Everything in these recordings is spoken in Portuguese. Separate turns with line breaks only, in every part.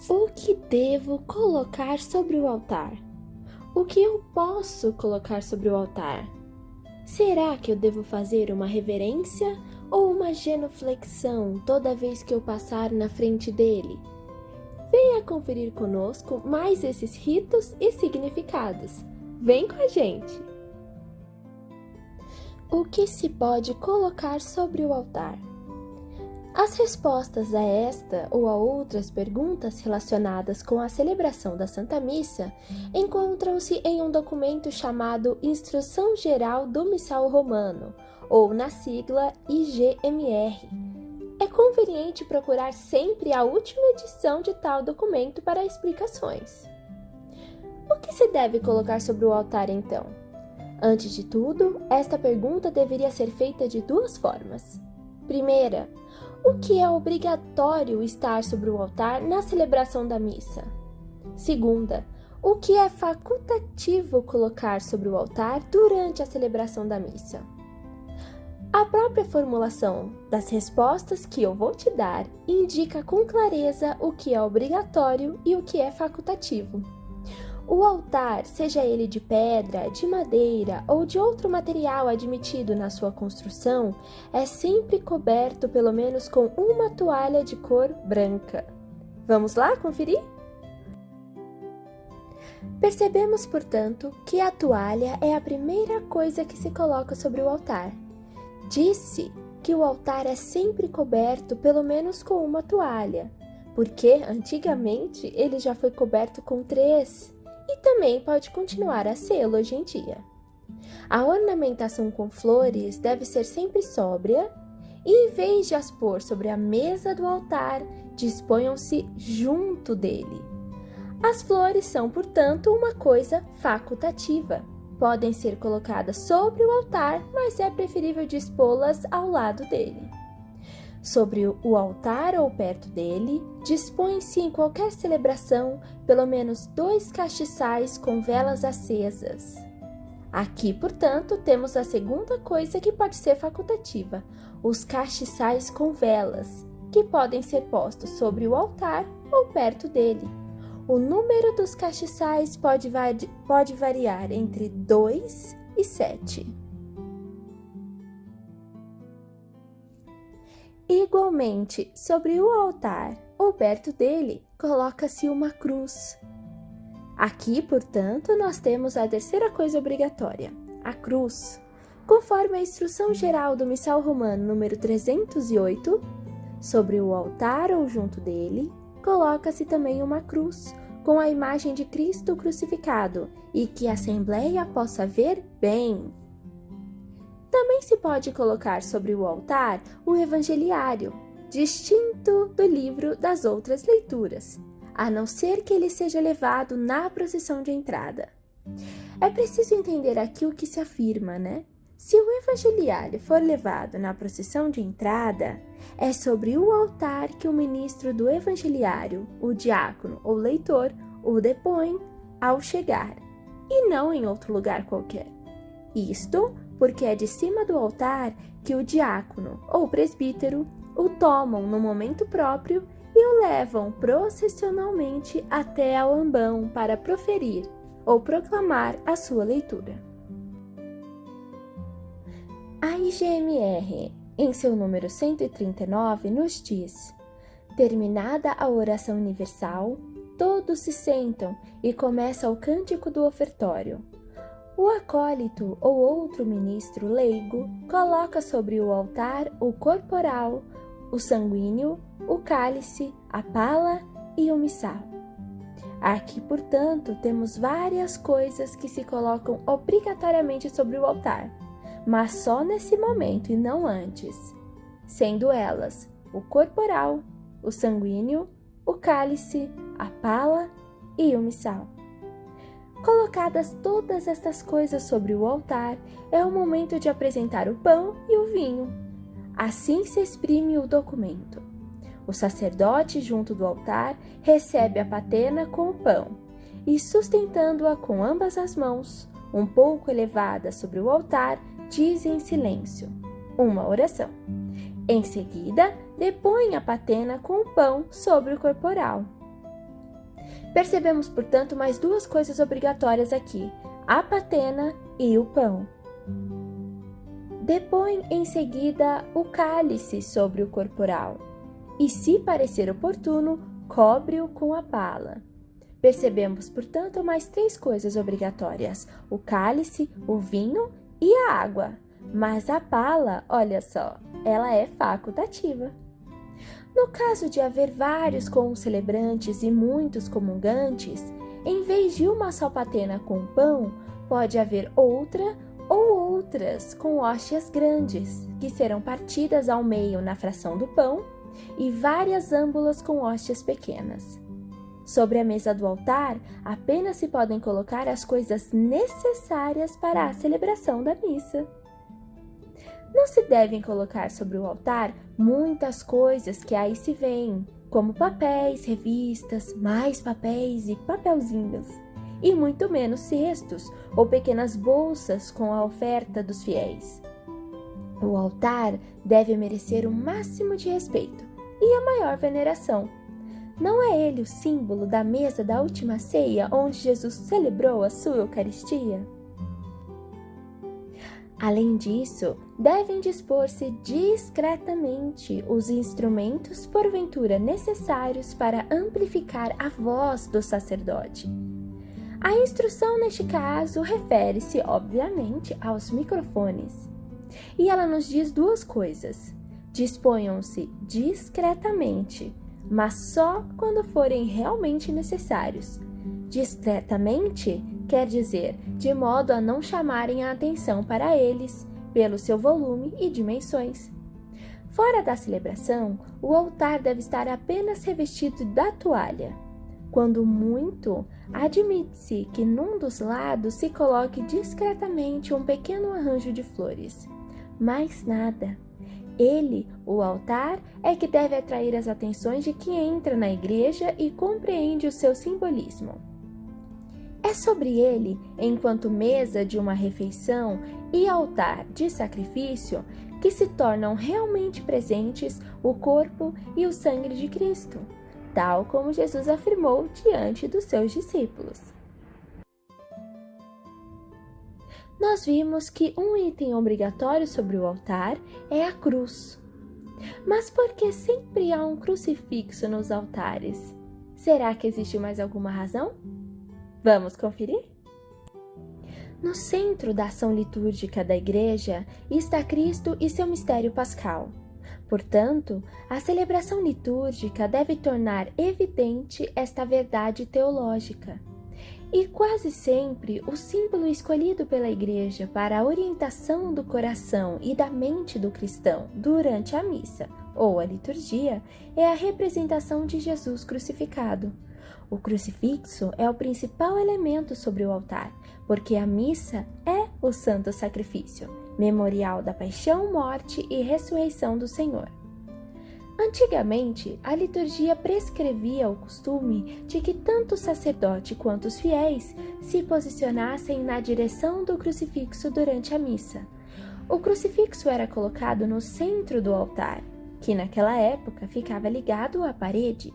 O que devo colocar sobre o altar? O que eu posso colocar sobre o altar? Será que eu devo fazer uma reverência ou uma genuflexão toda vez que eu passar na frente dele? Venha conferir conosco mais esses ritos e significados. Vem com a gente! O que se pode colocar sobre o altar? As respostas a esta ou a outras perguntas relacionadas com a celebração da Santa Missa encontram-se em um documento chamado Instrução Geral do Missal Romano, ou na sigla IGMR. É conveniente procurar sempre a última edição de tal documento para explicações. O que se deve colocar sobre o altar, então? Antes de tudo, esta pergunta deveria ser feita de duas formas. Primeira, o que é obrigatório estar sobre o altar na celebração da missa? Segunda, o que é facultativo colocar sobre o altar durante a celebração da missa? A própria formulação das respostas que eu vou te dar indica com clareza o que é obrigatório e o que é facultativo. O altar, seja ele de pedra, de madeira ou de outro material admitido na sua construção, é sempre coberto pelo menos com uma toalha de cor branca. Vamos lá conferir? Percebemos, portanto, que a toalha é a primeira coisa que se coloca sobre o altar. Disse que o altar é sempre coberto pelo menos com uma toalha, porque antigamente ele já foi coberto com 3. E também pode continuar a ser hoje em dia. A ornamentação com flores deve ser sempre sóbria e, em vez de as pôr sobre a mesa do altar, disponham-se junto dele. As flores são, portanto, uma coisa facultativa. Podem ser colocadas sobre o altar, mas é preferível dispô-las ao lado dele. Sobre o altar ou perto dele, dispõe-se em qualquer celebração pelo menos 2 castiçais com velas acesas. Aqui, portanto, temos a segunda coisa que pode ser facultativa, os castiçais com velas, que podem ser postos sobre o altar ou perto dele. O número dos castiçais pode variar entre 2 e 7. Igualmente, sobre o altar ou perto dele, coloca-se uma cruz. Aqui, portanto, nós temos a terceira coisa obrigatória, a cruz. Conforme a Instrução Geral do Missal Romano número 308, sobre o altar ou junto dele, coloca-se também uma cruz, com a imagem de Cristo crucificado, e que a Assembleia possa ver bem. Também se pode colocar sobre o altar o Evangeliário, distinto do livro das outras leituras, a não ser que ele seja levado na procissão de entrada. É preciso entender aqui o que se afirma, né? Se o Evangeliário for levado na procissão de entrada, é sobre o altar que o ministro do Evangeliário, o diácono ou leitor, o depõe ao chegar, e não em outro lugar qualquer. Isto porque é de cima do altar que o diácono ou presbítero o tomam no momento próprio e o levam processionalmente até ao ambão para proferir ou proclamar a sua leitura. A IGMR, em seu número 139, nos diz: terminada a oração universal, todos se sentam e começa o cântico do ofertório. O acólito ou outro ministro leigo coloca sobre o altar o corporal, o sanguíneo, o cálice, a pala e o missal. Aqui, portanto, temos várias coisas que se colocam obrigatoriamente sobre o altar, mas só nesse momento e não antes, sendo elas o corporal, o sanguíneo, o cálice, a pala e o missal. Colocadas todas estas coisas sobre o altar, é o momento de apresentar o pão e o vinho. Assim se exprime o documento. O sacerdote, junto do altar, recebe a patena com o pão e, sustentando-a com ambas as mãos, um pouco elevada sobre o altar, diz em silêncio uma oração. Em seguida, depõe a patena com o pão sobre o corporal. Percebemos, portanto, mais duas coisas obrigatórias aqui: a patena e o pão. Depõe em seguida o cálice sobre o corporal, e, se parecer oportuno, cobre-o com a pala. Percebemos, portanto, mais três coisas obrigatórias: o cálice, o vinho e a água. Mas a pala, olha só, ela é facultativa. No caso de haver vários concelebrantes e muitos comungantes, em vez de uma só patena com pão, pode haver outra ou outras com hóstias grandes, que serão partidas ao meio na fração do pão, e várias âmbulas com hóstias pequenas. Sobre a mesa do altar, apenas se podem colocar as coisas necessárias para a celebração da missa. Não se devem colocar sobre o altar muitas coisas que aí se veem, como papéis, revistas, mais papéis e papelzinhos, e muito menos cestos ou pequenas bolsas com a oferta dos fiéis. O altar deve merecer o máximo de respeito e a maior veneração. Não é ele o símbolo da mesa da última ceia, onde Jesus celebrou a sua Eucaristia? Além disso, devem dispor-se discretamente os instrumentos porventura necessários para amplificar a voz do sacerdote. A instrução neste caso refere-se, obviamente, aos microfones. E ela nos diz duas coisas: disponham-se discretamente, mas só quando forem realmente necessários. Discretamente quer dizer de modo a não chamarem a atenção para eles, pelo seu volume e dimensões. Fora da celebração, o altar deve estar apenas revestido da toalha. Quando muito, admite-se que num dos lados se coloque discretamente um pequeno arranjo de flores. Mais nada. Ele, o altar, é que deve atrair as atenções de quem entra na igreja e compreende o seu simbolismo. É sobre ele, enquanto mesa de uma refeição e altar de sacrifício, que se tornam realmente presentes o corpo e o sangue de Cristo, tal como Jesus afirmou diante dos seus discípulos. Nós vimos que um item obrigatório sobre o altar é a cruz. Mas por que sempre há um crucifixo nos altares? Será que existe mais alguma razão? Vamos conferir? No centro da ação litúrgica da Igreja está Cristo e seu mistério pascal. Portanto, a celebração litúrgica deve tornar evidente esta verdade teológica. E quase sempre o símbolo escolhido pela Igreja para a orientação do coração e da mente do cristão durante a missa ou a liturgia é a representação de Jesus crucificado. O crucifixo é o principal elemento sobre o altar, porque a missa é o santo sacrifício, memorial da paixão, morte e ressurreição do Senhor. Antigamente, a liturgia prescrevia o costume de que tanto o sacerdote quanto os fiéis se posicionassem na direção do crucifixo durante a missa. O crucifixo era colocado no centro do altar, que naquela época ficava ligado à parede.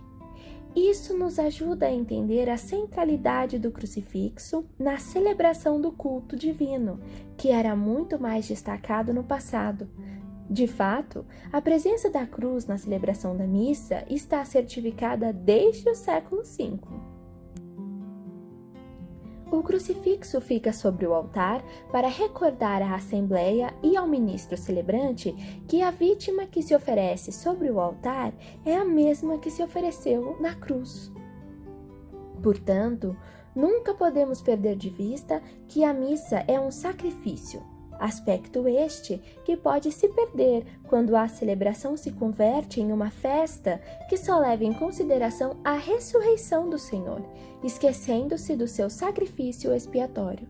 Isso nos ajuda a entender a centralidade do crucifixo na celebração do culto divino, que era muito mais destacado no passado. De fato, a presença da cruz na celebração da missa está certificada desde o século V. O crucifixo fica sobre o altar para recordar à Assembleia e ao ministro celebrante que a vítima que se oferece sobre o altar é a mesma que se ofereceu na cruz. Portanto, nunca podemos perder de vista que a missa é um sacrifício, aspecto este que pode se perder quando a celebração se converte em uma festa que só leva em consideração a ressurreição do Senhor, esquecendo-se do seu sacrifício expiatório.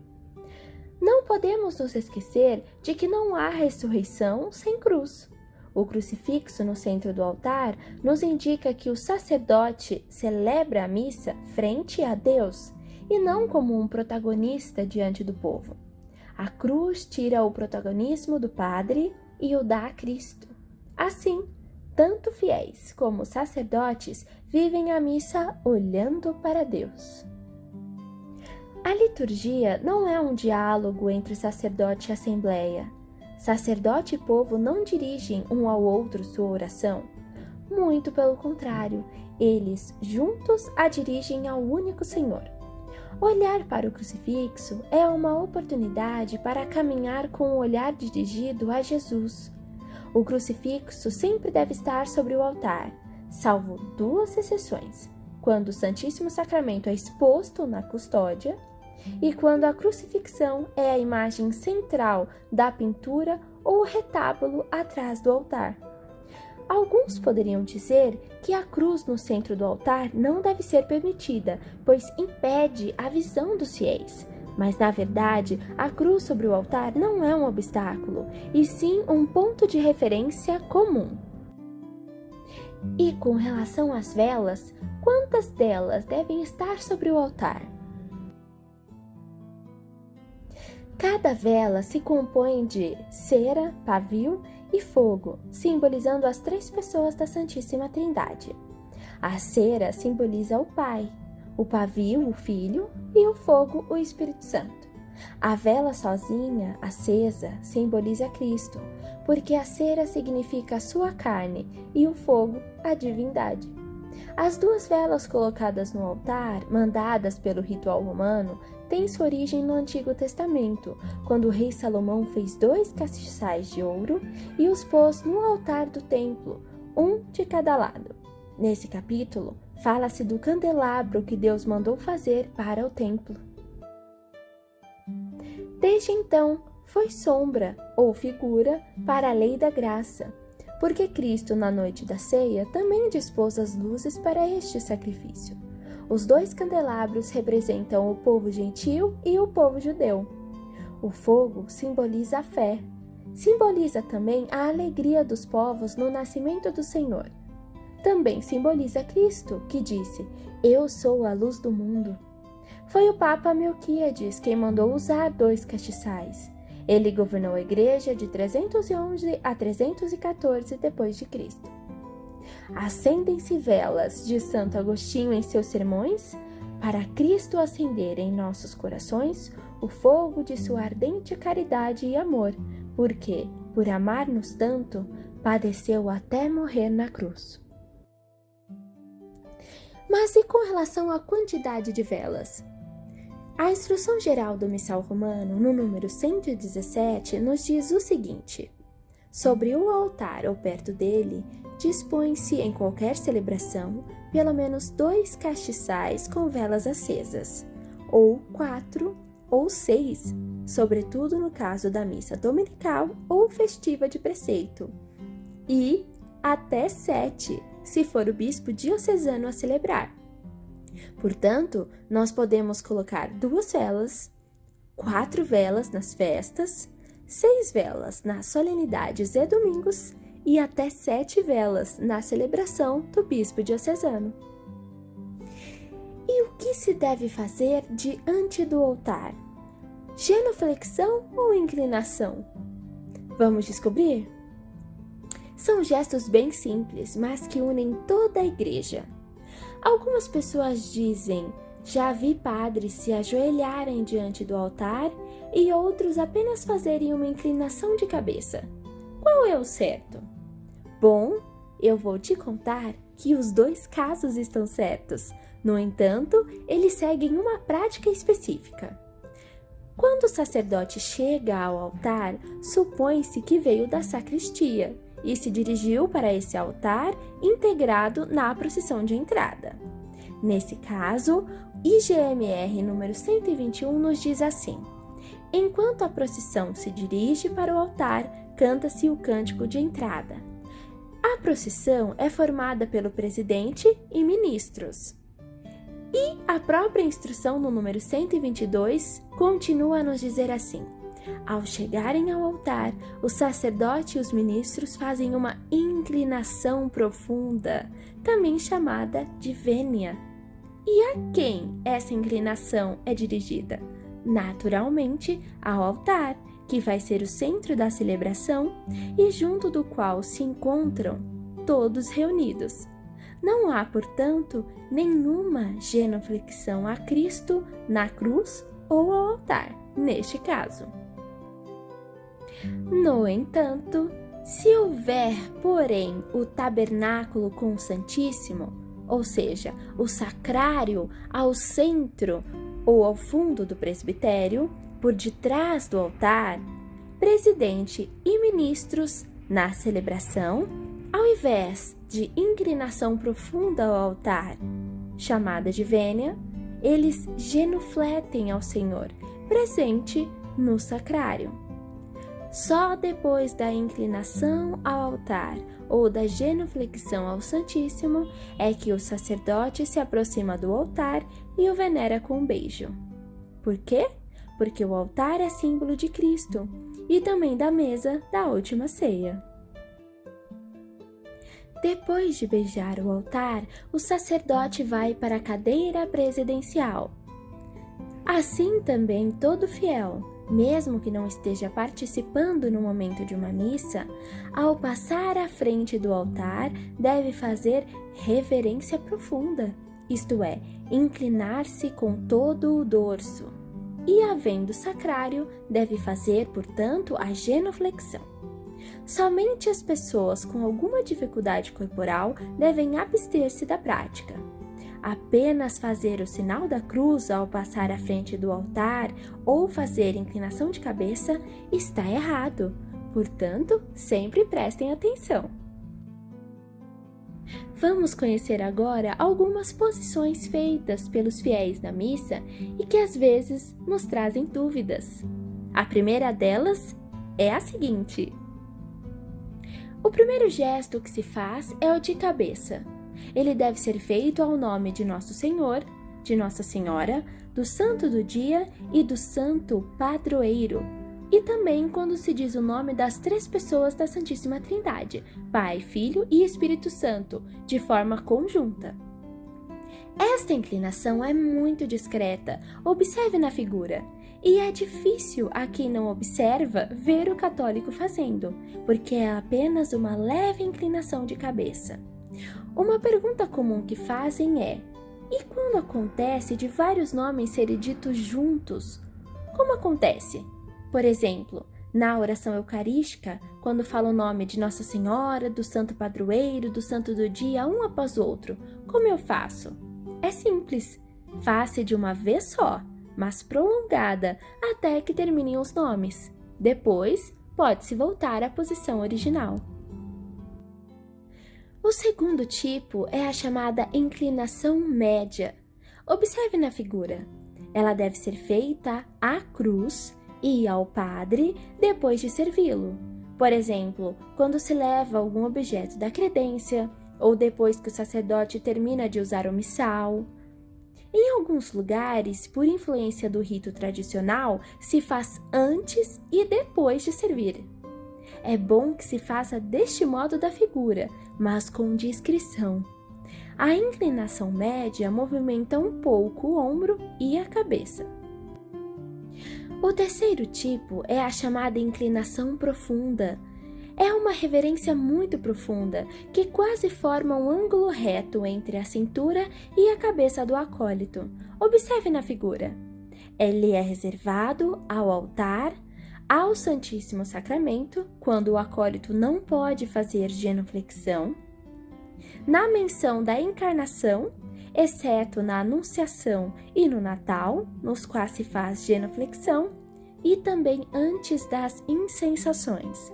Não podemos nos esquecer de que não há ressurreição sem cruz. O crucifixo no centro do altar nos indica que o sacerdote celebra a missa frente a Deus e não como um protagonista diante do povo. A cruz tira o protagonismo do Padre e o dá a Cristo. Assim, tanto fiéis como sacerdotes vivem a missa olhando para Deus. A liturgia não é um diálogo entre sacerdote e assembleia. Sacerdote e povo não dirigem um ao outro sua oração. Muito pelo contrário, eles juntos a dirigem ao único Senhor. Olhar para o crucifixo é uma oportunidade para caminhar com o olhar dirigido a Jesus. O crucifixo sempre deve estar sobre o altar, salvo 2 exceções, quando o Santíssimo Sacramento é exposto na custódia e quando a crucifixão é a imagem central da pintura ou retábulo atrás do altar. Alguns poderiam dizer que a cruz no centro do altar não deve ser permitida, pois impede a visão dos fiéis. Mas, na verdade, a cruz sobre o altar não é um obstáculo, e sim um ponto de referência comum. E com relação às velas, quantas delas devem estar sobre o altar? Cada vela se compõe de cera, pavio e fogo, simbolizando as 3 pessoas da Santíssima Trindade. A cera simboliza o Pai, o pavio, o Filho, e o fogo, o Espírito Santo. A vela sozinha, acesa, simboliza Cristo, porque a cera significa a sua carne e o fogo, a divindade. As 2 velas colocadas no altar, mandadas pelo ritual romano, têm sua origem no Antigo Testamento, quando o rei Salomão fez 2 castiçais de ouro e os pôs no altar do templo, um de cada lado. Nesse capítulo, fala-se do candelabro que Deus mandou fazer para o templo. Desde então, foi sombra ou figura para a lei da graça, porque Cristo, na noite da ceia, também dispôs as luzes para este sacrifício. Os 2 candelabros representam o povo gentil e o povo judeu. O fogo simboliza a fé. Simboliza também a alegria dos povos no nascimento do Senhor. Também simboliza Cristo, que disse: "Eu sou a luz do mundo". Foi o Papa Melquíades quem mandou usar 2 castiçais. Ele governou a igreja de 311 a 314 d.C. Acendem-se velas de Santo Agostinho em seus sermões, para Cristo acender em nossos corações o fogo de sua ardente caridade e amor, porque, por amar-nos tanto, padeceu até morrer na cruz. Mas e com relação à quantidade de velas? A instrução geral do Missal Romano, no número 117, nos diz o seguinte: sobre o altar ou perto dele, dispõe-se em qualquer celebração pelo menos 2 castiçais com velas acesas, ou 4 ou 6, sobretudo no caso da missa dominical ou festiva de preceito, e até 7, se for o bispo diocesano a celebrar. Portanto, nós podemos colocar 2 velas, 4 velas nas festas, 6 velas nas solenidades e domingos e até 7 velas na celebração do bispo diocesano. E o que se deve fazer diante do altar? Genuflexão ou inclinação? Vamos descobrir? São gestos bem simples, mas que unem toda a igreja. Algumas pessoas dizem: já vi padres se ajoelharem diante do altar e outros apenas fazerem uma inclinação de cabeça. Qual é o certo? Bom, eu vou te contar que os 2 casos estão certos. No entanto, eles seguem uma prática específica. Quando o sacerdote chega ao altar, supõe-se que veio da sacristia e se dirigiu para esse altar integrado na procissão de entrada. Nesse caso, IGMR número 121 nos diz assim: enquanto a procissão se dirige para o altar, canta-se o cântico de entrada. A procissão é formada pelo presidente e ministros. E a própria instrução no número 122 continua a nos dizer assim: ao chegarem ao altar, o sacerdote e os ministros fazem uma inclinação profunda, também chamada de vênia. E a quem essa inclinação é dirigida? Naturalmente, ao altar, que vai ser o centro da celebração e junto do qual se encontram todos reunidos. Não há, portanto, nenhuma genuflexão a Cristo na cruz ou ao altar, neste caso. No entanto, se houver, porém, o tabernáculo com o Santíssimo, ou seja, o sacrário ao centro ou ao fundo do presbitério, por detrás do altar, presidente e ministros, na celebração, ao invés de inclinação profunda ao altar, chamada de vênia, eles genufletem ao Senhor, presente no sacrário. Só depois da inclinação ao altar ou da genuflexão ao Santíssimo é que o sacerdote se aproxima do altar e o venera com um beijo. Por quê? Porque o altar é símbolo de Cristo e também da mesa da última ceia. Depois de beijar o altar, o sacerdote vai para a cadeira presidencial. Assim também todo fiel, mesmo que não esteja participando no momento de uma missa, ao passar à frente do altar, deve fazer reverência profunda, isto é, inclinar-se com todo o dorso. E, havendo sacrário, deve fazer, portanto, a genuflexão. Somente as pessoas com alguma dificuldade corporal devem abster-se da prática. Apenas fazer o sinal da cruz ao passar à frente do altar ou fazer inclinação de cabeça está errado. Portanto, sempre prestem atenção. Vamos conhecer agora algumas posições feitas pelos fiéis na missa e que às vezes nos trazem dúvidas. A primeira delas é a seguinte: o primeiro gesto que se faz é o de cabeça. Ele deve ser feito ao nome de Nosso Senhor, de Nossa Senhora, do Santo do Dia e do Santo Padroeiro, e também quando se diz o nome das três pessoas da Santíssima Trindade, Pai, Filho e Espírito Santo, de forma conjunta. Esta inclinação é muito discreta, observe na figura, e é difícil a quem não observa ver o católico fazendo, porque é apenas uma leve inclinação de cabeça. Uma pergunta comum que fazem é: e quando acontece de vários nomes serem ditos juntos? Como acontece? Por exemplo, na oração eucarística, quando fala o nome de Nossa Senhora, do Santo Padroeiro, do Santo do Dia, um após outro, como eu faço? É simples, faça de uma vez só, mas prolongada até que terminem os nomes. Depois, pode-se voltar à posição original. O segundo tipo é a chamada inclinação média. Observe na figura. Ela deve ser feita à cruz e ao padre depois de servi-lo. Por exemplo, quando se leva algum objeto da credência ou depois que o sacerdote termina de usar o missal. Em alguns lugares, por influência do rito tradicional, se faz antes e depois de servir. É bom que se faça deste modo da figura, mas com discrição. A inclinação média movimenta um pouco o ombro e a cabeça. O terceiro tipo é a chamada inclinação profunda. É uma reverência muito profunda, que quase forma um ângulo reto entre a cintura e a cabeça do acólito. Observe na figura. Ele é reservado ao altar, ao Santíssimo Sacramento, quando o acólito não pode fazer genuflexão, na menção da encarnação, exceto na Anunciação e no Natal, nos quais se faz genuflexão, e também antes das incensações.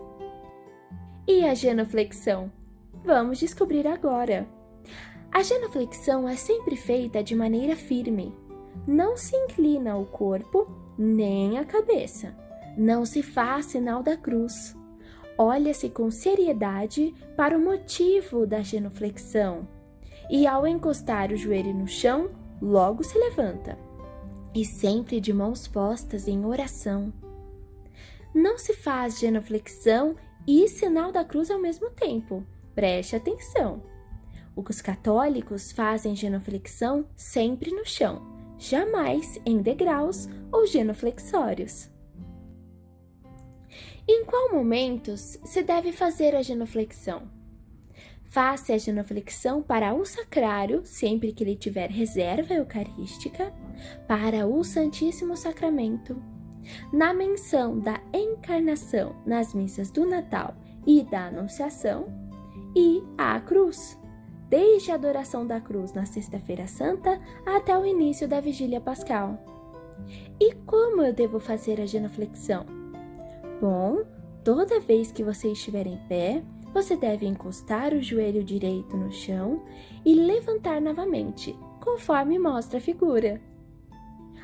E a genuflexão? Vamos descobrir agora. A genuflexão é sempre feita de maneira firme. Não se inclina o corpo nem a cabeça. Não se faz sinal da cruz. Olha-se com seriedade para o motivo da genuflexão. E ao encostar o joelho no chão, logo se levanta. E sempre de mãos postas em oração. Não se faz genuflexão e sinal da cruz ao mesmo tempo. Preste atenção. Os católicos fazem genuflexão sempre no chão, jamais em degraus ou genuflexórios. Em qual momentos se deve fazer a genuflexão? Faça a genuflexão para o sacrário, sempre que ele tiver reserva eucarística, para o Santíssimo Sacramento. Na menção da encarnação nas missas do Natal e da Anunciação, e à cruz, desde a adoração da cruz na Sexta-feira Santa até o início da Vigília Pascal. E como eu devo fazer a genuflexão? Bom, toda vez que você estiver em pé, você deve encostar o joelho direito no chão e levantar novamente, conforme mostra a figura.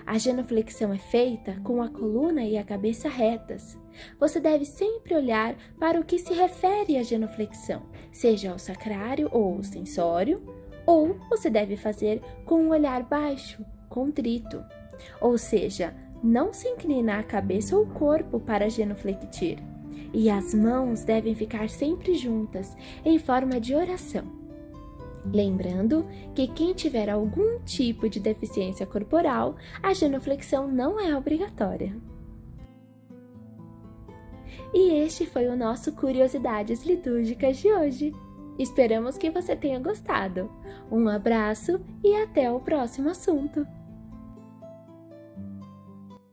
A genuflexão é feita com a coluna e a cabeça retas. Você deve sempre olhar para o que se refere à genuflexão, seja ao sacrário ou ostensório, ou você deve fazer com um olhar baixo, contrito. Ou seja, não se inclina a cabeça ou o corpo para genufletir. E as mãos devem ficar sempre juntas, em forma de oração. Lembrando que quem tiver algum tipo de deficiência corporal, a genuflexão não é obrigatória. E este foi o nosso Curiosidades Litúrgicas de hoje. Esperamos que você tenha gostado. Um abraço e até o próximo assunto!